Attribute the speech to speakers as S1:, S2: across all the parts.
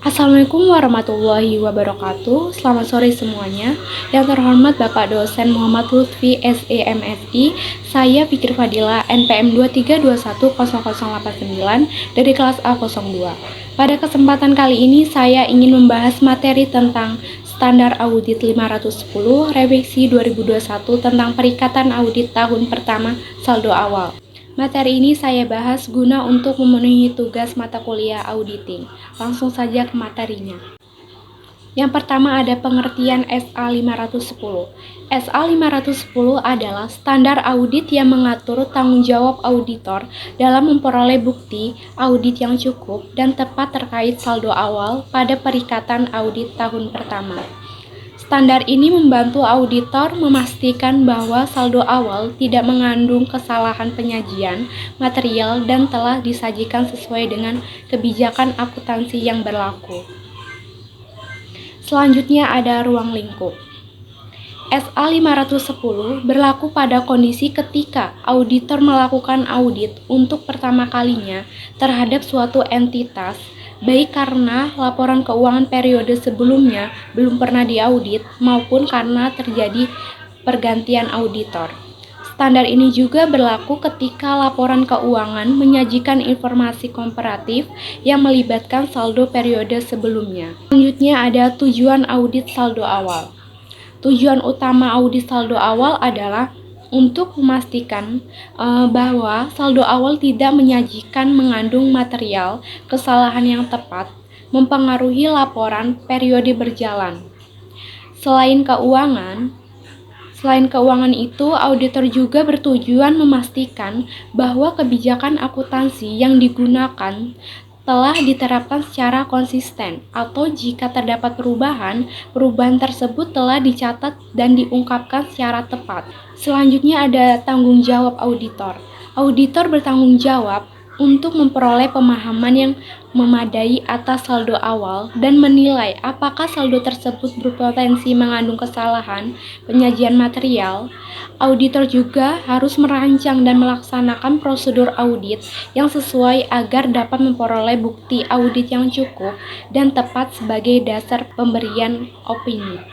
S1: Assalamualaikum warahmatullahi wabarakatuh. Selamat sore semuanya. Yang terhormat Bapak Dosen Muhammad Lutfi SEMSI, saya Fikri Fadila NPM 232100089 dari kelas A02. Pada kesempatan kali ini saya ingin membahas materi tentang Standar Audit 510 Revisi 2021 tentang Perikatan Audit Tahun Pertama Saldo Awal. Materi ini saya bahas guna untuk memenuhi tugas mata kuliah auditing. Langsung saja ke materinya. Yang pertama ada pengertian SA 510. SA 510 adalah standar audit yang mengatur tanggung jawab auditor dalam memperoleh bukti audit yang cukup dan tepat terkait saldo awal pada perikatan audit tahun pertama. Standar ini membantu auditor memastikan bahwa saldo awal tidak mengandung kesalahan penyajian material dan telah disajikan sesuai dengan kebijakan akuntansi yang berlaku. Selanjutnya ada ruang lingkup. SA 510 berlaku pada kondisi ketika auditor melakukan audit untuk pertama kalinya terhadap suatu entitas, baik karena laporan keuangan periode sebelumnya belum pernah diaudit maupun karena terjadi pergantian auditor. Standar ini juga berlaku ketika laporan keuangan menyajikan informasi komparatif yang melibatkan saldo periode sebelumnya. Selanjutnya ada tujuan audit saldo awal. Tujuan utama audit saldo awal adalah untuk memastikan bahwa saldo awal tidak menyajikan mengandung material kesalahan yang tepat mempengaruhi laporan periode berjalan. Selain keuangan itu, auditor juga bertujuan memastikan bahwa kebijakan akuntansi yang digunakan telah diterapkan secara konsisten, atau jika terdapat perubahan tersebut telah dicatat dan diungkapkan secara tepat. Selanjutnya ada tanggung jawab auditor. Auditor bertanggung jawab untuk memperoleh pemahaman yang memadai atas saldo awal dan menilai apakah saldo tersebut berpotensi mengandung kesalahan penyajian material. Auditor juga harus merancang dan melaksanakan prosedur audit yang sesuai agar dapat memperoleh bukti audit yang cukup dan tepat sebagai dasar pemberian opini.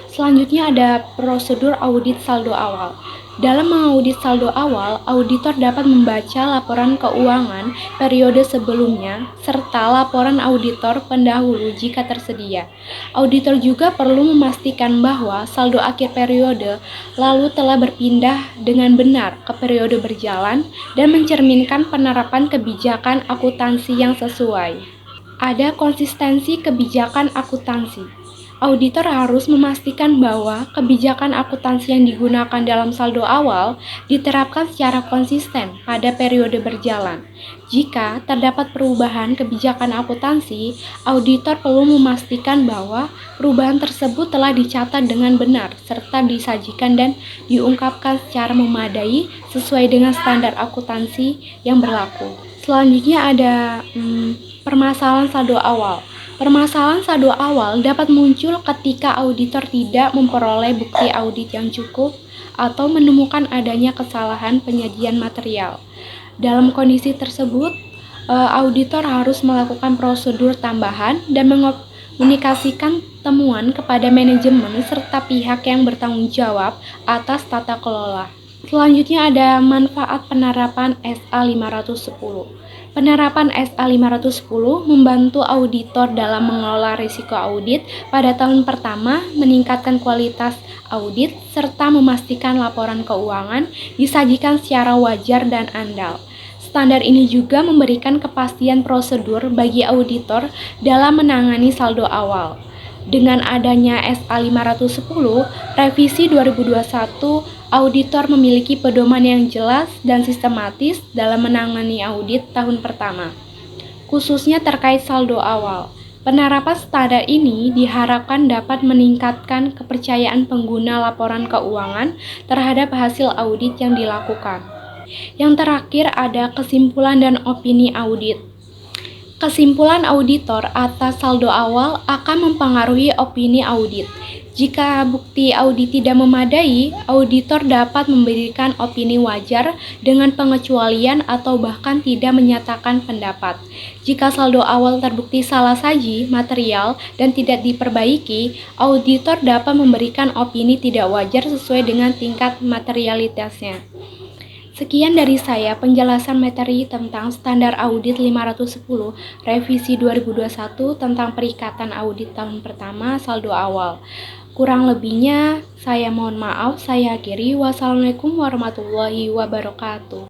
S1: Selanjutnya ada prosedur audit saldo awal. Dalam mengaudit saldo awal, auditor dapat membaca laporan keuangan periode sebelumnya serta laporan auditor pendahulu jika tersedia. Auditor juga perlu memastikan bahwa saldo akhir periode lalu telah berpindah dengan benar ke periode berjalan dan mencerminkan penerapan kebijakan akuntansi yang sesuai. Ada konsistensi kebijakan akuntansi. Auditor harus memastikan bahwa kebijakan akuntansi yang digunakan dalam saldo awal diterapkan secara konsisten pada periode berjalan. Jika terdapat perubahan kebijakan akuntansi, auditor perlu memastikan bahwa perubahan tersebut telah dicatat dengan benar serta disajikan dan diungkapkan secara memadai sesuai dengan standar akuntansi yang berlaku. Selanjutnya ada permasalahan saldo awal. Permasalahan saldo awal dapat muncul ketika auditor tidak memperoleh bukti audit yang cukup atau menemukan adanya kesalahan penyajian material. Dalam kondisi tersebut, auditor harus melakukan prosedur tambahan dan mengomunikasikan temuan kepada manajemen serta pihak yang bertanggung jawab atas tata kelola. Selanjutnya ada manfaat penerapan SA 510. Penerapan SA 510 membantu auditor dalam mengelola risiko audit pada tahun pertama, meningkatkan kualitas audit, serta memastikan laporan keuangan disajikan secara wajar dan andal. Standar ini juga memberikan kepastian prosedur bagi auditor dalam menangani saldo awal. Dengan adanya SA 510, revisi 2021, auditor memiliki pedoman yang jelas dan sistematis dalam menangani audit tahun pertama, khususnya terkait saldo awal. Penerapan standar ini diharapkan dapat meningkatkan kepercayaan pengguna laporan keuangan terhadap hasil audit yang dilakukan. Yang terakhir ada kesimpulan dan opini audit. Kesimpulan auditor atas saldo awal akan mempengaruhi opini audit. Jika bukti audit tidak memadai, auditor dapat memberikan opini wajar dengan pengecualian atau bahkan tidak menyatakan pendapat. Jika saldo awal terbukti salah saji, material, dan tidak diperbaiki, auditor dapat memberikan opini tidak wajar sesuai dengan tingkat materialitasnya. Sekian dari saya penjelasan materi tentang Standar Audit 510 Revisi 2021 tentang Perikatan Audit Tahun Pertama Saldo Awal. Kurang lebihnya saya mohon maaf, saya akhiri. Wassalamualaikum warahmatullahi wabarakatuh.